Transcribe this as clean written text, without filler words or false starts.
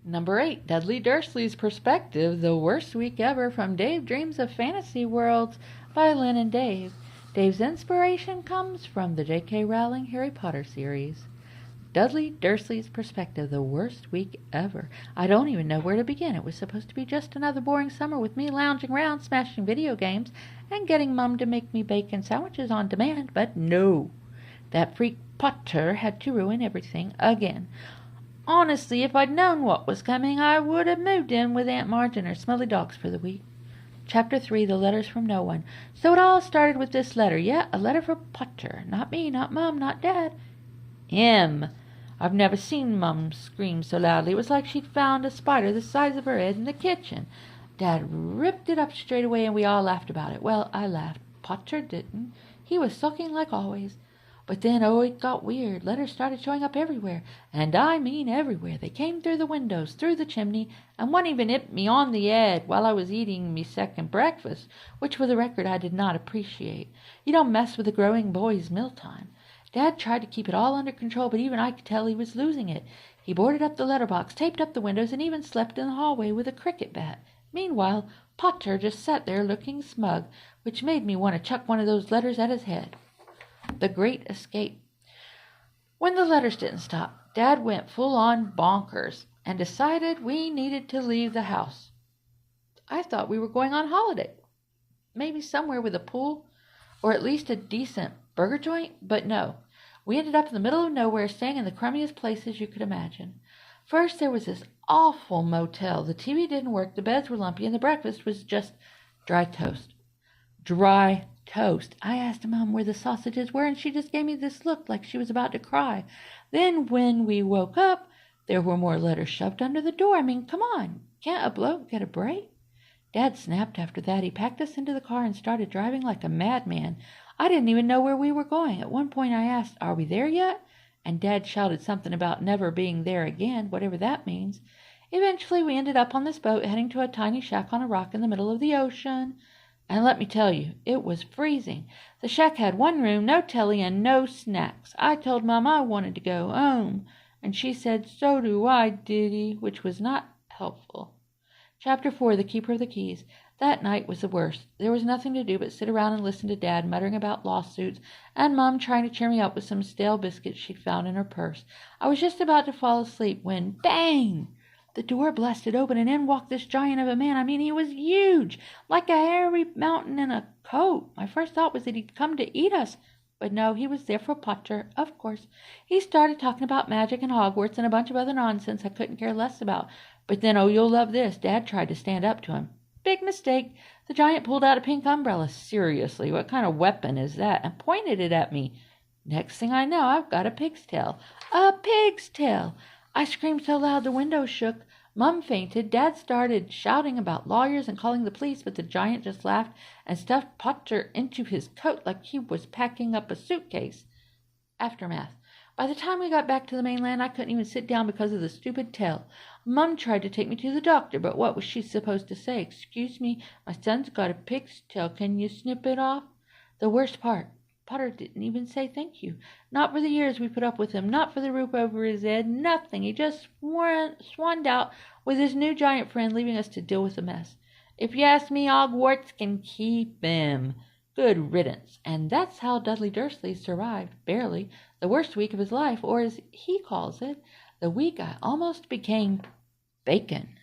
Number 8, Dudley Dursley's Perspective, The Worst Week Ever, from Dave Dreams of Fantasy Worlds by Lynn and Dave. Dave's inspiration comes from the J.K. Rowling Harry Potter series. Dudley Dursley's Perspective, The Worst Week Ever. I don't even know where to begin. It was supposed to be just another boring summer with me lounging around, smashing video games, and getting Mum to make me bacon sandwiches on demand, but no. That freak Potter had to ruin everything again. Honestly, if I'd known what was coming, I would have moved in with Aunt Marge and her smelly dogs for the week. Chapter 3, The Letters from No One. So it all started with this letter. Yeah, a letter for Potter. Not me, not Mum, not Dad. Him. I've never seen Mum scream so loudly. It was like she'd found a spider the size of her head in the kitchen. Dad ripped it up straight away, and we all laughed about it. Well, I laughed. Potter didn't. He was sulking like always. But then, it got weird. Letters started showing up everywhere, and I mean everywhere. They came through the windows, through the chimney, and one even hit me on the head while I was eating me second breakfast, which, for the record, I did not appreciate. You don't mess with a growing boy's mealtime. Dad tried to keep it all under control, but even I could tell he was losing it. He boarded up the letterbox, taped up the windows, and even slept in the hallway with a cricket bat. Meanwhile, Potter just sat there looking smug, which made me want to chuck one of those letters at his head. The Great Escape. When the letters didn't stop, Dad went full-on bonkers and decided we needed to leave the house. I thought we were going on holiday, maybe somewhere with a pool or at least a decent burger joint, but no. We ended up in the middle of nowhere, staying in the crummiest places you could imagine. First, there was this awful motel. The TV didn't work, the beds were lumpy, and the breakfast was just dry toast. Dry toast. I asked Mom where the sausages were, and she just gave me this look like she was about to cry. Then when we woke up, there were more letters shoved under the door. I mean, come on. Can't a bloke get a break? Dad snapped after that. He packed us into the car and started driving like a madman. I didn't even know where we were going. At one point I asked, "Are we there yet?" And Dad shouted something about never being there again, whatever that means. Eventually we ended up on this boat heading to a tiny shack on a rock in the middle of the ocean. And let me tell you, it was freezing. The shack had one room, no telly, and no snacks. I told Mom I wanted to go home, and she said, "So do I, Diddy," which was not helpful. Chapter 4, The Keeper of the Keys. That night was the worst. There was nothing to do but sit around and listen to Dad muttering about lawsuits, and Mom trying to cheer me up with some stale biscuits she'd found in her purse. I was just about to fall asleep when, bang! The door blasted open, and in walked this giant of a man. I mean, he was huge, like a hairy mountain in a coat. My first thought was that he'd come to eat us. But no, he was there for Potter, of course. He started talking about magic and Hogwarts and a bunch of other nonsense I couldn't care less about. But then, you'll love this, Dad tried to stand up to him. Big mistake. The giant pulled out a pink umbrella. Seriously, what kind of weapon is that? And pointed it at me. Next thing I know, I've got a pig's tail. A pig's tail! I screamed so loud the window shook. Mum fainted. Dad started shouting about lawyers and calling the police, but the giant just laughed and stuffed Potter into his coat like he was packing up a suitcase. Aftermath. By the time we got back to the mainland, I couldn't even sit down because of the stupid tail. Mum tried to take me to the doctor, but what was she supposed to say? "Excuse me, my son's got a pig's tail. Can you snip it off?" The worst part, Potter didn't even say thank you. Not for the years we put up with him, not for the roof over his head, nothing. He just swanned out with his new giant friend, leaving us to deal with the mess. If you ask me, Hogwarts can keep him. Good riddance. And that's how Dudley Dursley survived, barely, the worst week of his life, or as he calls it, the week I almost became bacon.